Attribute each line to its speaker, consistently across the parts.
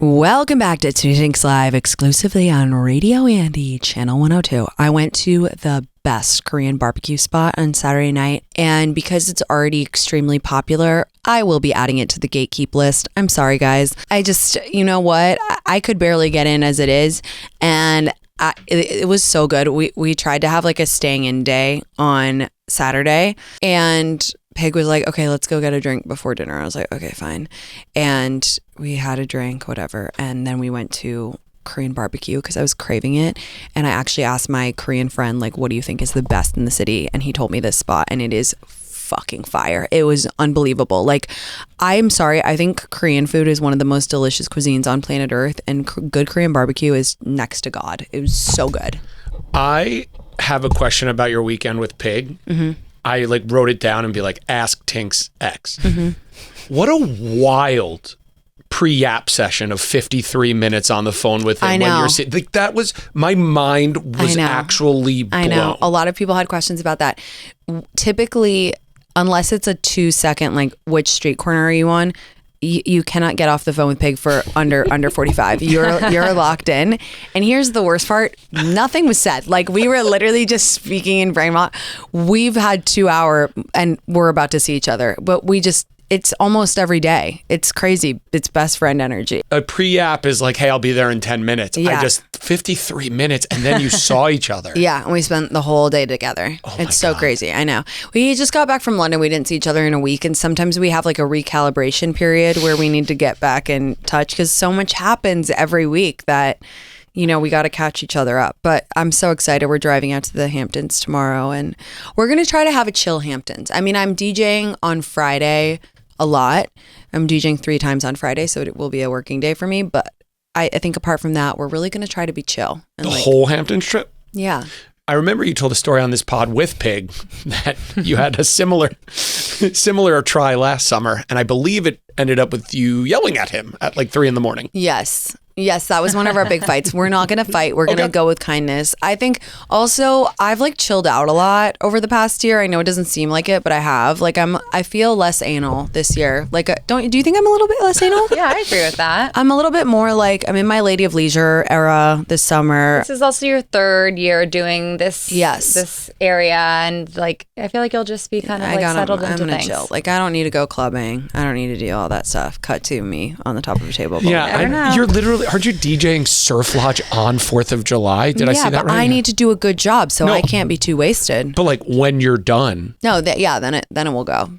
Speaker 1: Welcome back to Tinx Live, exclusively on Radio Andy, Channel 102. I went to the best Korean barbecue spot on Saturday night, and because it's already extremely popular, I will be adding it to the gatekeep list. I'm sorry, guys. I just, you know what? I could barely get in as it is, and it was so good. We tried to have like a staying in day on Saturday, and Pig was like, okay, let's go get a drink before dinner. I was like, okay, fine. And we had a drink, whatever. And then we went to Korean barbecue because I was craving it. And I actually asked my Korean friend, like, what do you think is the best in the city? And he told me this spot, and it is fucking fire. It was unbelievable. Like, I'm sorry, I think Korean food is one of the most delicious cuisines on planet Earth, and good Korean barbecue is next to God. It was so good.
Speaker 2: I have a question about your weekend with Pig. Mm-hmm. I like wrote it down and be like, ask Tinx X. Mm-hmm. What a wild pre-yap session of 53 minutes on the phone with him.
Speaker 1: I know.
Speaker 2: When you're sitting, like, that was, my mind was actually blown.
Speaker 1: I know. A lot of people had questions about that. Typically, unless it's a 2-second, like, which street corner are you on? You cannot get off the phone with Pig for under 45. You're locked in. And here's the worst part. Nothing was said. Like, we were literally just speaking in brain rot. We've had 2 hours and we're about to see each other. But it's almost every day. It's crazy. It's best friend energy.
Speaker 2: A pre-app is like, hey, I'll be there in 10 minutes.
Speaker 1: Yeah.
Speaker 2: 53 minutes, and then you saw each other.
Speaker 1: Yeah, and we spent the whole day together. It's so crazy. I know. We just got back from London. We didn't see each other in a week, and sometimes we have like a recalibration period where we need to get back in touch because so much happens every week that, you know, we got to catch each other up. But I'm so excited. We're driving out to the Hamptons tomorrow, and we're going to try to have a chill Hamptons. I mean, I'm DJing on Friday a lot. I'm DJing 3 times on Friday, so it will be a working day for me. But I think apart from that, we're really going to try to be chill. And
Speaker 2: the whole Hamptons trip?
Speaker 1: Yeah.
Speaker 2: I remember you told a story on this pod with Pig that you had a similar try last summer, and I believe it ended up with you yelling at him at like 3 a.m.
Speaker 1: Yes, that was one of our big fights. We're not going to fight. We're going to go with kindness. I think also I've like chilled out a lot over the past year. I know it doesn't seem like it, but I have. Like I feel less anal this year. Like, do you think I'm a little bit less anal?
Speaker 3: Yeah, I agree with that.
Speaker 1: I'm a little bit more like, I'm in my Lady of Leisure era this summer.
Speaker 3: This is also your 3rd year doing this.
Speaker 1: Yes.
Speaker 3: This area, and like I feel like you'll just be kind of settled into things.
Speaker 1: Chill. Like, I don't need to go clubbing. I don't need to do all that stuff. Cut to me on the top of a table.
Speaker 2: Yeah, you're literally. Aren't you DJing Surf Lodge on 4th of July? Did I see that right?
Speaker 1: Yeah, but I need to do a good job, so I can't be too wasted.
Speaker 2: But like when you're done.
Speaker 1: No, then it will go.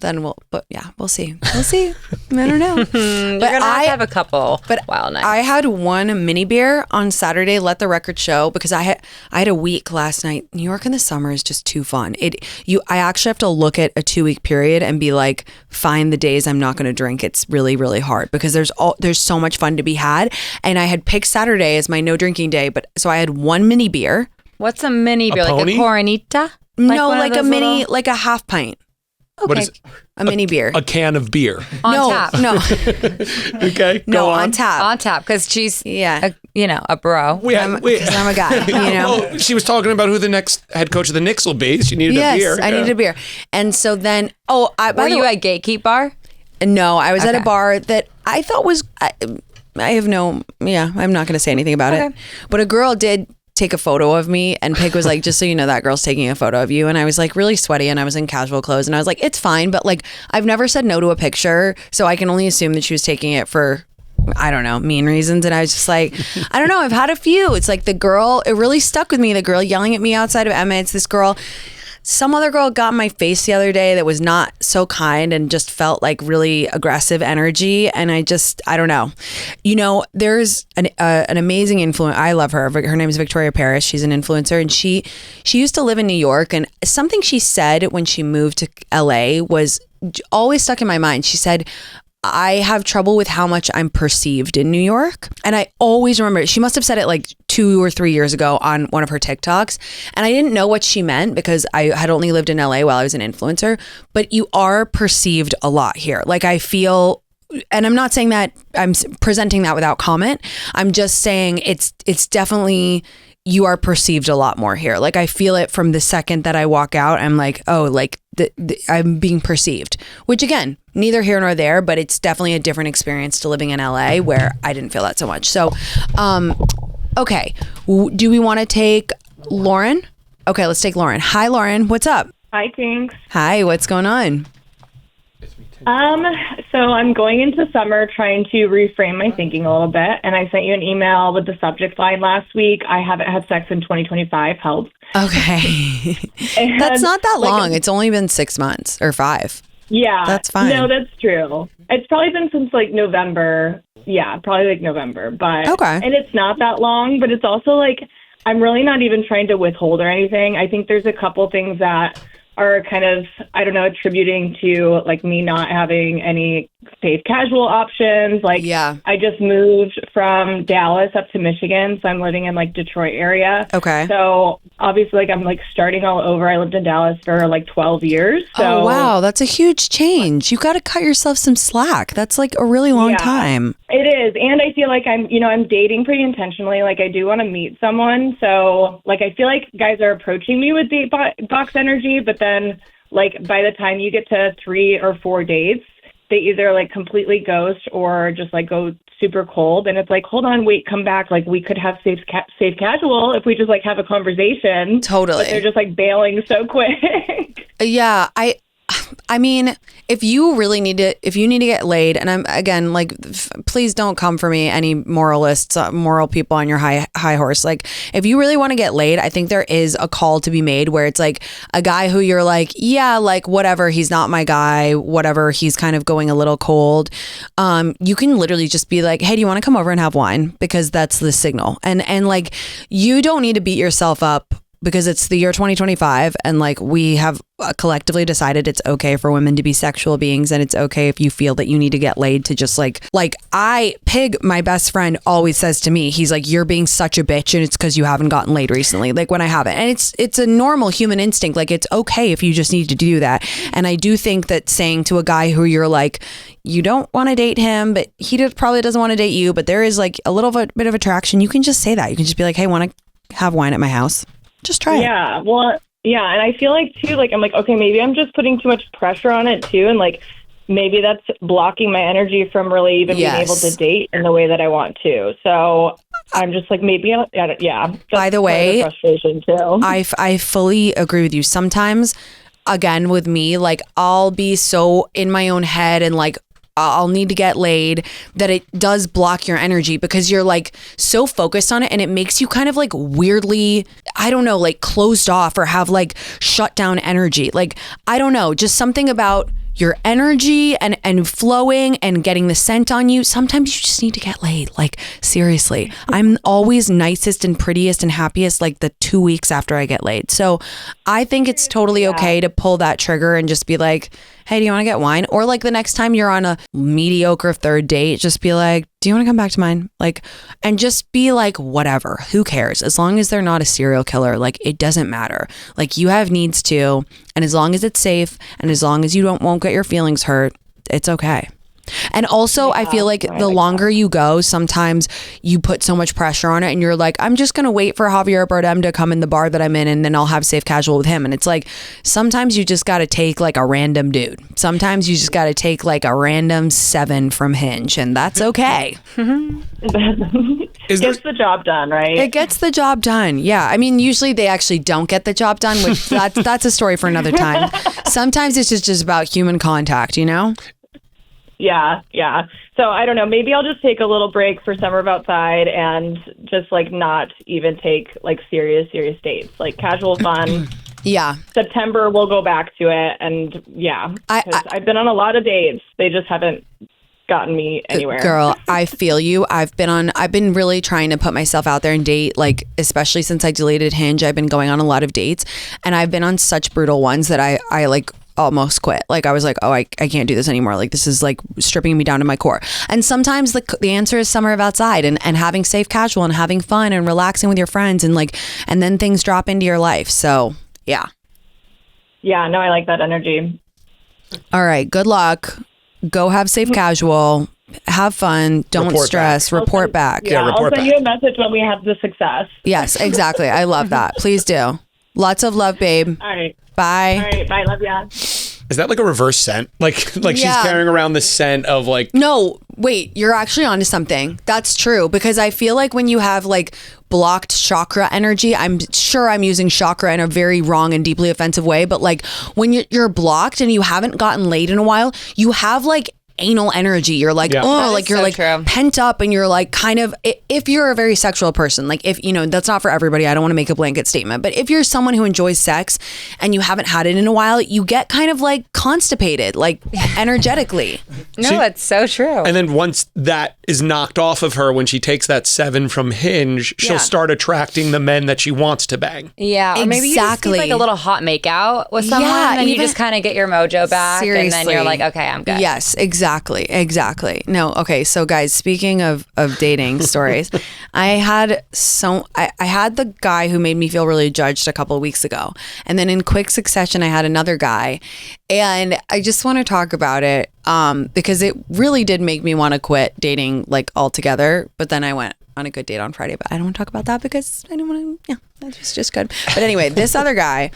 Speaker 1: We'll see. We'll see. I don't know.
Speaker 3: You're gonna have a couple wild nights.
Speaker 1: I had one mini beer on Saturday, let the record show, because I had a week last night. New York in the summer is just too fun. I actually have to look at a 2-week period and be like, find the days I'm not going to drink. It's really, really hard because there's so much fun to be had. And I had picked Saturday as my no drinking day, but so I had one mini beer.
Speaker 3: What's a mini beer? Like a Coronita?
Speaker 1: No, like a mini, like a half pint.
Speaker 3: Okay.
Speaker 2: What is it?
Speaker 1: A mini beer.
Speaker 2: A can of beer.
Speaker 3: On tap.
Speaker 1: No.
Speaker 2: Okay.
Speaker 1: No, on tap.
Speaker 3: On tap, because she's a bro.
Speaker 1: Because I'm a guy. You know.
Speaker 2: Well, she was talking about who the next head coach of the Knicks will be. She needed a beer.
Speaker 1: Yes, I needed a beer. And so then,
Speaker 3: were you at Gatekeep Bar?
Speaker 1: No, I was at a bar that I thought was. I'm not going to say anything about it. But a girl did take a photo of me, and Pig was like, just so you know, that girl's taking a photo of you. And I was like really sweaty, and I was in casual clothes, and I was like, it's fine, but like I've never said no to a picture, so I can only assume that she was taking it for, I don't know, mean reasons. And I was just like, I don't know, I've had a few. It's like the girl, it really stuck with me, the girl yelling at me outside of Emmett's. This girl, some other girl got in my face the other day that was not so kind and just felt like really aggressive energy. And I don't know. You know, there's an amazing influencer. I love her. Her name is Victoria Paris. She's an influencer, and she used to live in New York. And something she said when she moved to LA was always stuck in my mind. She said, I have trouble with how much I'm perceived in New York. And I always remember, she must have said it like 2 or 3 years ago on one of her TikToks. And I didn't know what she meant because I had only lived in LA while I was an influencer. But you are perceived a lot here. Like, I feel, and I'm not saying that I'm presenting that without comment. I'm just saying it's definitely, you are perceived a lot more here. Like, I feel it from the second that I walk out. I'm like, oh, like I'm being perceived, which again, neither here nor there, but it's definitely a different experience to living in LA where I didn't feel that so much. So, okay. Do we want to take Lauren? Okay, let's take Lauren. Hi, Lauren. What's up?
Speaker 4: Hi, Tinx.
Speaker 1: Hi, what's going on?
Speaker 4: So I'm going into summer trying to reframe my thinking a little bit, and I sent you an email with the subject line last week. I haven't had sex in 2025. Help.
Speaker 1: Okay. That's not that long. It's only been 6 months or 5.
Speaker 4: Yeah.
Speaker 1: That's fine.
Speaker 4: No, that's true. It's probably been since like November. Yeah, probably like November. But
Speaker 1: okay.
Speaker 4: And it's not that long, but it's also like I'm really not even trying to withhold or anything. I think there's a couple things that are kind of, I don't know, attributing to like me not having any safe casual options. Like,
Speaker 1: yeah.
Speaker 4: I just moved from Dallas up to Michigan, so I'm living in like Detroit area.
Speaker 1: Okay.
Speaker 4: So obviously, like I'm like starting all over. I lived in Dallas for like 12 years. So,
Speaker 1: oh wow, that's a huge change. You got to cut yourself some slack. That's like a really long time.
Speaker 4: It is, and I feel like I'm dating pretty intentionally. Like I do want to meet someone, so like I feel like guys are approaching me with date box energy, but then like by the time you get to 3 or 4 dates, they either like completely ghost or just like go super cold. And it's like, hold on, wait, come back. Like we could have safe casual if we just like have a conversation.
Speaker 1: Totally.
Speaker 4: But they're just like bailing so quick.
Speaker 1: Yeah. I mean, if you need to get laid, and I'm again, like, please don't come for me, any moralists, moral people on your high horse. Like, if you really want to get laid, I think there is a call to be made where it's like a guy who you're like, yeah, like whatever, he's not my guy, whatever, he's kind of going a little cold. You can literally just be like, hey, do you want to come over and have wine? Because that's the signal. And like, you don't need to beat yourself up because it's the year 2025 and like we have collectively decided it's okay for women to be sexual beings, and it's okay if you feel that you need to get laid to just like Pig, my best friend, always says to me, he's like, you're being such a bitch and it's because you haven't gotten laid recently, like when I haven't. And it's a normal human instinct. Like it's okay if you just need to do that. And I do think that saying to a guy who you're like, you don't want to date him, but he probably doesn't want to date you, but there is like a little bit of attraction, you can just say that. You can just be like, hey, want to have wine at my house? Just try it.
Speaker 4: Yeah, well, yeah, and I feel like, too, like, I'm like, okay, maybe I'm just putting too much pressure on it, too, and, like, maybe that's blocking my energy from really even being able to date in the way that I want to. So I'm just like, maybe, yeah.
Speaker 1: By the way,
Speaker 4: frustration, too.
Speaker 1: I fully agree with you. Sometimes, again, with me, like, I'll be so in my own head and, like, I'll need to get laid that it does block your energy because you're like so focused on it, and it makes you kind of like weirdly, I don't know, like closed off or have like shut down energy. Like, I don't know, just something about your energy and flowing and getting the scent on you. Sometimes you just need to get laid. Like, seriously, I'm always nicest and prettiest and happiest like the 2 weeks after I get laid. So I think it's totally okay to pull that trigger and just be like, hey, do you want to get wine? Or like the next time you're on a mediocre third date, just be like, do you want to come back to mine? Like, and just be like, whatever, who cares? As long as they're not a serial killer, like it doesn't matter. Like you have needs too. And as long as it's safe and as long as you won't get your feelings hurt, it's okay. And also, I feel like the longer you go, sometimes you put so much pressure on it and you're like, I'm just going to wait for Javier Bardem to come in the bar that I'm in and then I'll have safe casual with him. And it's like, sometimes you just got to take like a random dude. Sometimes you just got to take like a random 7 from Hinge, and that's okay.
Speaker 4: Gets the job done, right?
Speaker 1: It gets the job done. Yeah. I mean, usually they actually don't get the job done, which that's a story for another time. Sometimes it's just about human contact, you know?
Speaker 4: Yeah. So I don't know, maybe I'll just take a little break for Summer of Outside and just like not even take like serious dates, like casual fun.
Speaker 1: Yeah.
Speaker 4: September we'll go back to it, and yeah, I've been on a lot of dates. They just haven't gotten me anywhere.
Speaker 1: Girl, I feel you. I've been really trying to put myself out there and date, like especially since I deleted Hinge. I've been going on a lot of dates, and I've been on such brutal ones that I like almost quit. Like I was like, oh, I can't do this anymore. Like this is like stripping me down to my core. And sometimes the answer is Summer of Outside and having safe casual and having fun and relaxing with your friends and then things drop into your life. So yeah.
Speaker 4: Yeah, no, I like that energy.
Speaker 1: All right. Good luck. Go have safe casual. Have fun. Don't stress. Report back.
Speaker 4: Yeah, I'll send you a message when we have the success.
Speaker 1: Yes, exactly. I love that. Please do. Lots of love, babe.
Speaker 4: All right.
Speaker 1: Bye.
Speaker 4: All right. Bye. Love ya.
Speaker 2: Is that like a reverse scent? Like she's carrying around the scent of like...
Speaker 1: No, wait, you're actually onto something. That's true, because I feel like when you have like blocked chakra energy, I'm sure I'm using chakra in a very wrong and deeply offensive way, but like when you're blocked and you haven't gotten laid in a while, you have like anal energy. You're like, oh, like you're so like true. Pent up, and you're like kind of, if you're a very sexual person, like if, you know, that's not for everybody. I don't want to make a blanket statement, but if you're someone who enjoys sex and you haven't had it in a while, you get kind of like constipated, like energetically.
Speaker 3: No, that's so true.
Speaker 2: And then once that is knocked off of her, when she takes that 7 from Hinge, she'll start attracting the men that she wants to bang.
Speaker 3: Yeah, or maybe you just need like a little hot makeout with someone, and you just kind of get your mojo back, seriously. And then you're like, okay, I'm good.
Speaker 1: Yes, exactly. No, okay. So guys, speaking of dating stories, I had the guy who made me feel really judged a couple of weeks ago. And then in quick succession, I had another guy, and I just want to talk about it because it really did make me want to quit dating like altogether. But then I went on a good date on Friday, but I don't want to talk about that because I didn't want to, that was just good. But anyway, this other guy,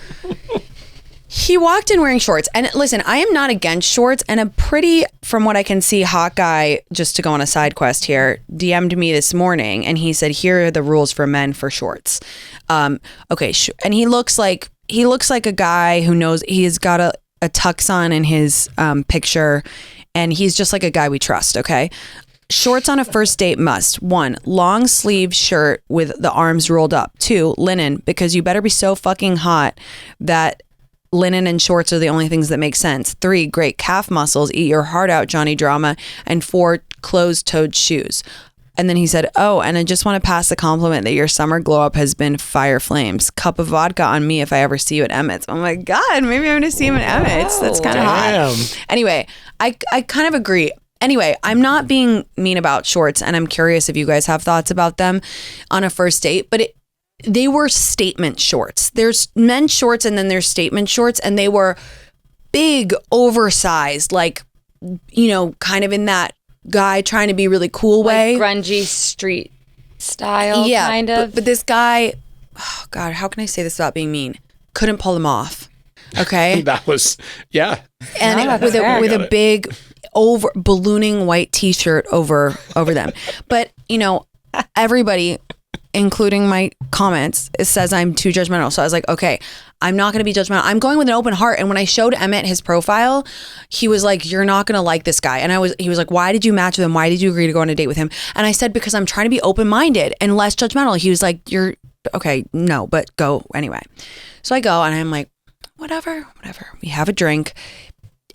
Speaker 1: he walked in wearing shorts. And listen, I am not against shorts, and a pretty, from what I can see, hot guy, just to go on a side quest here, DM'd me this morning, and he said, here are the rules for men for shorts. Okay. And he looks like a guy who knows, he's got a tux on in his picture, and he's just like a guy we trust. Okay. Shorts on a first date must: 1, long sleeve shirt with the arms rolled up. 2, linen, because you better be so fucking hot that linen and shorts are the only things that make sense. 3, great calf muscles, eat your heart out, Johnny Drama. And 4, closed-toed shoes. And then he said, oh, and I just want to pass the compliment that your summer glow up has been fire flames. Cup of vodka on me if I ever see you at Emmett's. Oh my God, maybe I'm going to see him at Emmett's. That's kind of hot. Anyway, I kind of agree. Anyway, I'm not being mean about shorts, and I'm curious if you guys have thoughts about them on a first date, but they were statement shorts. There's men's shorts and then there's statement shorts, and they were big, oversized, like, you know, kind of in that guy trying to be really cool way.
Speaker 3: Like grungy street style, kind of.
Speaker 1: But this guy, oh God, how can I say this without being mean? Couldn't pull them off. Okay.
Speaker 2: That was, yeah.
Speaker 1: And with a big ballooning white t-shirt over them. But, you know, everybody, including my comments, it says I'm too judgmental. So I was like, okay, I'm not going to be judgmental. I'm going with an open heart. And when I showed Emmett his profile, he was like, you're not going to like this guy. And he was like, why did you match with him? Why did you agree to go on a date with him? And I said, because I'm trying to be open-minded and less judgmental. He was like, you're okay. No, but go anyway. So I go and I'm like, whatever. We have a drink.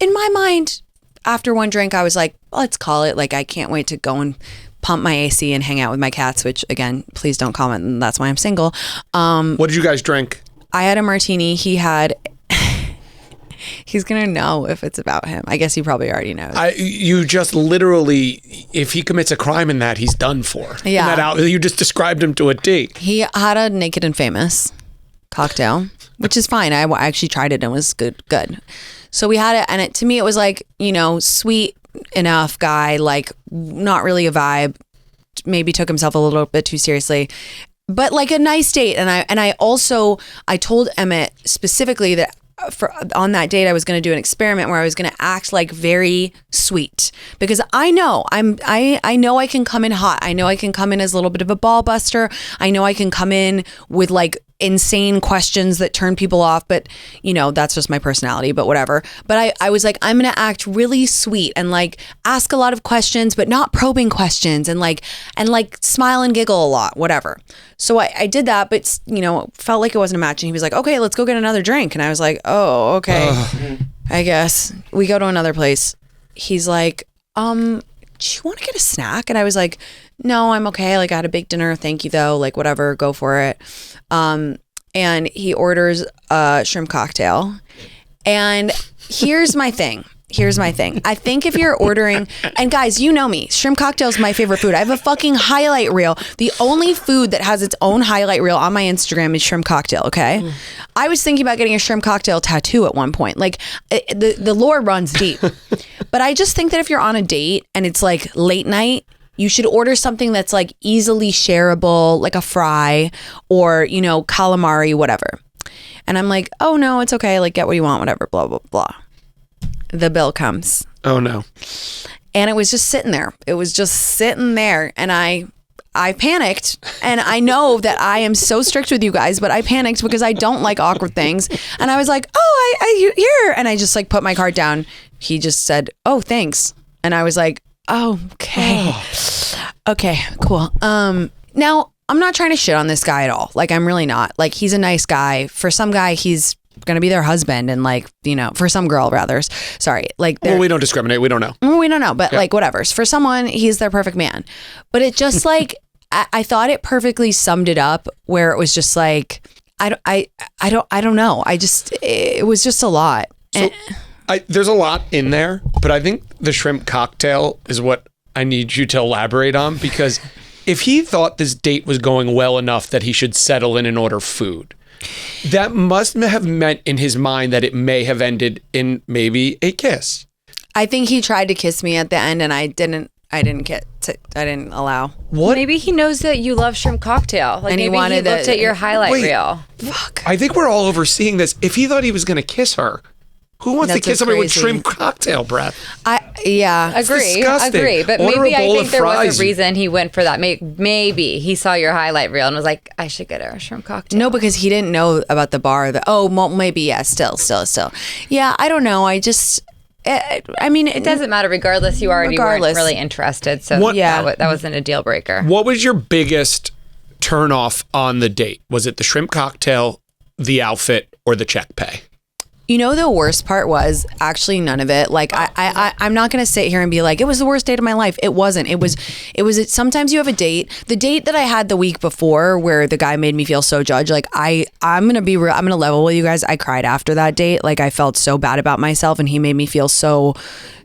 Speaker 1: In my mind, after one drink, I was like, let's call it. Like, I can't wait to go and pump my AC and hang out with my cats, which again, please don't comment. And that's why I'm single.
Speaker 2: What did you guys drink?
Speaker 1: I had a martini. He had, he's going to know if it's about him. I guess he probably already knows.
Speaker 2: You just literally, if he commits a crime in that, he's done for.
Speaker 1: Yeah.
Speaker 2: You just described him to a T.
Speaker 1: He had a Naked and Famous cocktail, which is fine. I actually tried it and it was good. So we had it, and to me it was like, you know, sweet enough guy, like not really a vibe, maybe took himself a little bit too seriously, but like a nice date. And I told Emmett specifically that on that date I was going to do an experiment where I was going to act like very sweet, because I know I know I can come in hot. I know I can come in as a little bit of a ball buster. I know I can come in with like insane questions that turn people off, but you know, that's just my personality, but whatever. But I was like, I'm going to act really sweet and like ask a lot of questions, but not probing questions, and like smile and giggle a lot, whatever. So I did that, but you know, felt like it wasn't a match. And he was like, okay, let's go get another drink. And I was like, oh, okay. I guess we go to another place. He's like, do you want to get a snack? And I was like, no, I'm okay. Like I had a big dinner. Thank you though. Like whatever, go for it. And he orders a shrimp cocktail. And here's my thing. I think if you're ordering, and guys, you know me, shrimp cocktail is my favorite food. I have a fucking highlight reel. The only food that has its own highlight reel on my Instagram is shrimp cocktail. Okay. I was thinking about getting a shrimp cocktail tattoo at one point. Like the lore runs deep, but I just think that if you're on a date and it's like late night, you should order something that's like easily shareable, like a fry or, you know, calamari, whatever. And I'm like, oh no, it's okay. Like get what you want, whatever, blah, blah, blah. the bill comes.
Speaker 2: Oh no.
Speaker 1: And it was just sitting there. And I panicked, and I know that I am so strict with you guys, but I panicked because I don't like awkward things. And I was like, oh, I here. And I just like put my card down. He just said, oh, thanks. And I was like, oh, okay. Okay, cool. Now I'm not trying to shit on this guy at all. Like, I'm really not. Like, he's a nice guy. For some guy, he's gonna be their husband, and like, you know, for some girl rather, sorry, like,
Speaker 2: well, we don't discriminate, we don't know,
Speaker 1: but like, whatever, for someone, he's their perfect man. But it just like I thought it perfectly summed it up, where it was just like, I don't know, it was just a lot.
Speaker 2: So, there's a lot in there, but I think the shrimp cocktail is what I need you to elaborate on, because if he thought this date was going well enough that he should settle in and order food, that must have meant in his mind that it may have ended in maybe a kiss.
Speaker 1: I think he tried to kiss me at the end, and I didn't allow.
Speaker 3: What? Maybe he knows that you love shrimp cocktail. Like, and maybe he looked at your highlight reel.
Speaker 1: Fuck.
Speaker 2: I think we're all overseeing this. If he thought he was going to kiss her, who wants to kiss somebody with shrimp cocktail breath?
Speaker 3: Agree. But maybe I think there was a reason he went for that. Maybe he saw your highlight reel and was like, I should get her a shrimp cocktail.
Speaker 1: No, because he didn't know about the bar. Maybe, yeah, still. Yeah, I don't know. I mean, it
Speaker 3: doesn't matter. Regardless, you already weren't really interested. So that wasn't a deal breaker.
Speaker 2: What was your biggest turn off on the date? Was it the shrimp cocktail, the outfit, or the check pay?
Speaker 1: You know, the worst part was actually none of it. Like, I'm not going to sit here and be like, it was the worst date of my life. It wasn't. It was sometimes you have a date. The date that I had the week before where the guy made me feel so judged, like, I'm going to be real. I'm going to level with you guys. I cried after that date. Like, I felt so bad about myself, and he made me feel so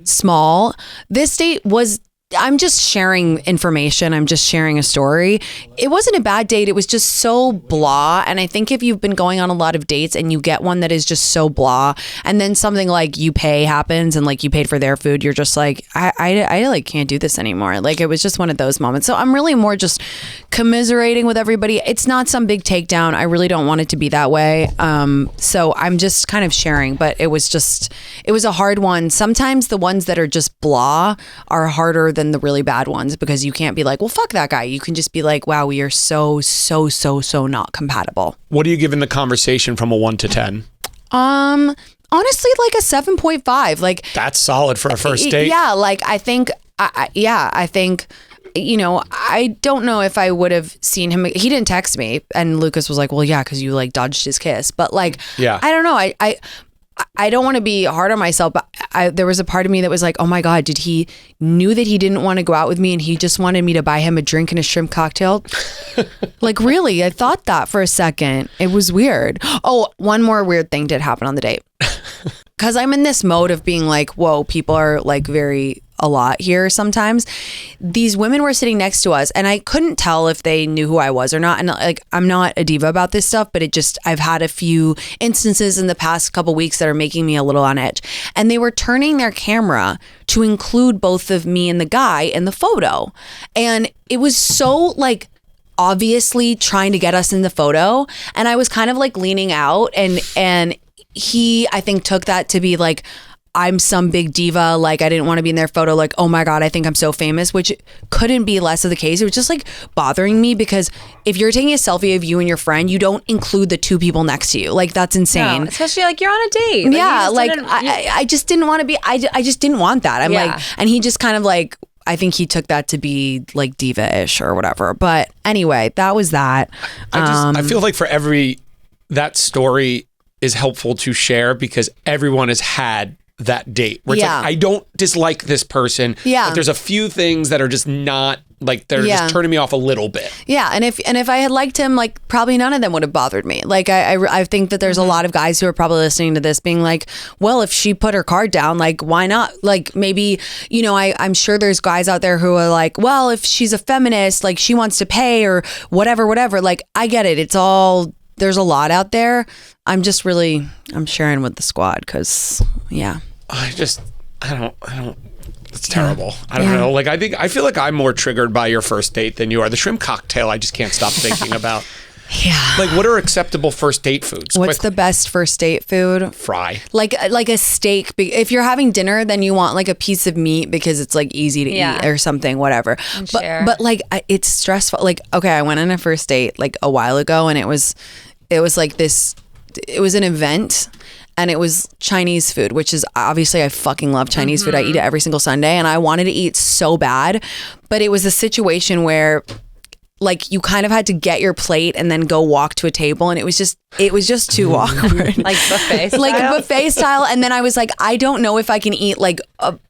Speaker 1: small. This date was, I'm just sharing information. I'm just sharing a story. It wasn't a bad date. It was just so blah. And I think if you've been going on a lot of dates and you get one that is just so blah, and then something like you pay happens and like you paid for their food, you're just like, I like can't do this anymore. Like, it was just one of those moments. So I'm really more just commiserating with everybody. It's not some big takedown. I really don't want it to be that way. So I'm just kind of sharing, but it was a hard one. Sometimes the ones that are just blah are harder than the really bad ones, because you can't be like, well, fuck that guy. You can just be like, wow, we are so not compatible.
Speaker 2: What do you give in the conversation from a 1 to 10?
Speaker 1: Honestly, like a 7.5. Like,
Speaker 2: that's solid for a first date.
Speaker 1: Yeah, like, I think, you know, I don't know if I would have seen him. He didn't text me, and Lucas was like, well, yeah, because you like dodged his kiss. But like, yeah, I don't know. I don't want to be hard on myself, but there was a part of me that was like, oh my God, did he knew that he didn't want to go out with me and he just wanted me to buy him a drink and a shrimp cocktail? Like, really? I thought that for a second. It was weird. Oh, one more weird thing did happen on the date. Because I'm in this mode of being like, whoa, people are like a lot here sometimes. These women were sitting next to us, and I couldn't tell if they knew who I was or not. And like, I'm not a diva about this stuff, but I've had a few instances in the past couple weeks that are making me a little on edge. And they were turning their camera to include both of me and the guy in the photo. And it was so like obviously trying to get us in the photo. And I was kind of like leaning out, and he, I think, took that to be like, I'm some big diva, like I didn't want to be in their photo, like, oh my God, I think I'm so famous, which couldn't be less of the case. It was just like bothering me, because if you're taking a selfie of you and your friend, you don't include the two people next to you. Like, that's insane.
Speaker 3: No, especially like you're on a date. Like,
Speaker 1: yeah, like I just didn't want to be, I just didn't want that. I'm like, and he just kind of like, I think he took that to be like diva-ish or whatever. But anyway, that was that.
Speaker 2: I feel like that story is helpful to share, because everyone has had that date where it's like, I don't dislike this person, but there's a few things that are just not like, they're just turning me off a little bit.
Speaker 1: Yeah, and if I had liked him, like, probably none of them would have bothered me. Like, I think that there's a lot of guys who are probably listening to this being like, well, if she put her card down, like, why not? Like, maybe, you know, I'm sure there's guys out there who are like, well, if she's a feminist, like, she wants to pay or whatever. Like, I get it. It's all, there's a lot out there. I'm sharing with the squad, because
Speaker 2: I don't, it's terrible. I don't know. Like, I feel like I'm more triggered by your first date than you are. The shrimp cocktail, I just can't stop thinking about.
Speaker 1: Yeah.
Speaker 2: Like, what are acceptable first date foods?
Speaker 1: What's the best first date food?
Speaker 2: Fry.
Speaker 1: Like a steak. If you're having dinner, then you want like a piece of meat because it's like easy to eat or something, whatever. But like it's stressful. Like, okay, I went on a first date like a while ago, and it was like this. It was an event. And it was Chinese food, which is obviously I fucking love Chinese food. I eat it every single Sunday, and I wanted to eat so bad. But it was a situation where like you kind of had to get your plate and then go walk to a table, and it was just too awkward.
Speaker 3: Like buffet style?
Speaker 1: Like buffet style. And then I was like, I don't know if I can eat like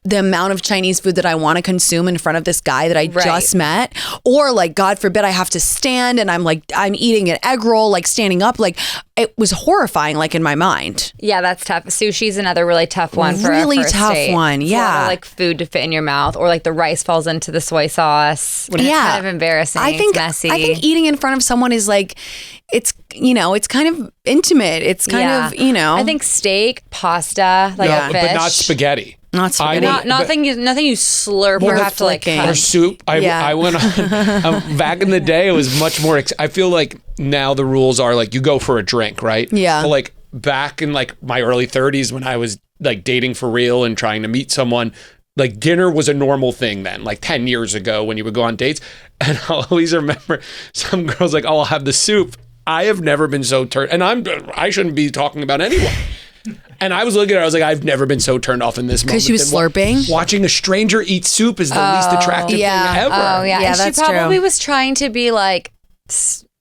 Speaker 1: the amount of Chinese food that I want to consume in front of this guy that I just met. Or like, God forbid, I have to stand and I'm eating an egg roll, like standing up. Like it was horrifying, like in my mind.
Speaker 3: Yeah, that's tough. Sushi's another really tough one for
Speaker 1: really
Speaker 3: a first
Speaker 1: tough
Speaker 3: date.
Speaker 1: one.
Speaker 3: It's
Speaker 1: Yeah.
Speaker 3: a lot of, like food to fit in your mouth, or like the rice falls into the soy sauce. It's kind of embarrassing. It's messy.
Speaker 1: I think eating in front of someone is like, it's kind of intimate. It's kind of,
Speaker 3: I think steak, pasta, like fish.
Speaker 2: But not spaghetti.
Speaker 1: Not spaghetti.
Speaker 3: Nothing you slurp or have to like
Speaker 2: or soup. I went on back in the day. It was much more. I feel like now the rules are like you go for a drink, right?
Speaker 1: Yeah.
Speaker 2: But like back in like my early 30s when I was like dating for real and trying to meet someone, like dinner was a normal thing then, like 10 years ago when you would go on dates. And I'll always remember some girls like, oh, I'll have the soup. I have never been so turned, and I shouldn't be talking about anyone. And I was looking at her, I was like, I've never been so turned off in this moment.
Speaker 1: Because she was slurping?
Speaker 2: Watching a stranger eat soup is the least attractive thing ever.
Speaker 3: Oh, yeah.
Speaker 1: Yeah,
Speaker 3: and
Speaker 1: that's
Speaker 3: she probably
Speaker 1: true.
Speaker 3: was trying to be like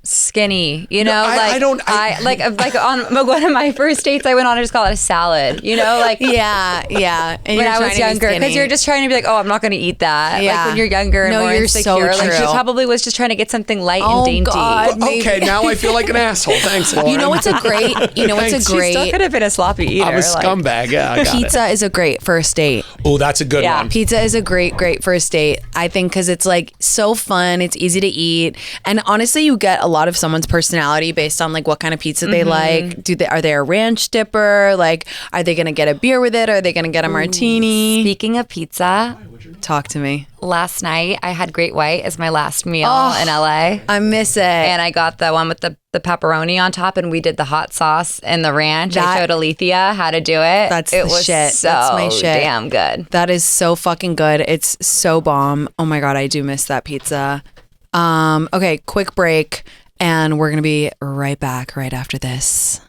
Speaker 3: skinny, you know, like on one of my first dates I went on, I just call it a salad, you know, like
Speaker 1: yeah. And
Speaker 3: when I was younger, because you're just trying to be like, oh, I'm not going to eat that. Like when you're younger and more insecure,
Speaker 1: so
Speaker 3: like she
Speaker 1: true.
Speaker 3: probably was just trying to get something light and dainty.
Speaker 1: God,
Speaker 2: okay, now I feel like an asshole. Thanks, Lauren.
Speaker 1: You know what's a great?
Speaker 3: She still could have been a sloppy eater.
Speaker 2: I'm a scumbag. Yeah, I got
Speaker 1: pizza is a great first date.
Speaker 2: Oh, that's a good one.
Speaker 1: Pizza is a great first date. I think because it's like so fun. It's easy to eat, and honestly, you get a lot of someone's personality based on like what kind of pizza they like. Are they a ranch dipper? Like, are they gonna get a beer with it? Are they gonna get a martini?
Speaker 3: Speaking of pizza,
Speaker 1: talk to me.
Speaker 3: Last night I had Great White as my last meal in LA.
Speaker 1: I miss it.
Speaker 3: And I got the one with the pepperoni on top, and we did the hot sauce and the ranch. I showed Alethea how to do it.
Speaker 1: It was shit. That's my shit.
Speaker 3: Damn good.
Speaker 1: That is so fucking good. It's so bomb. Oh my God, I do miss that pizza. Okay, quick break. And we're going to be right back right after this.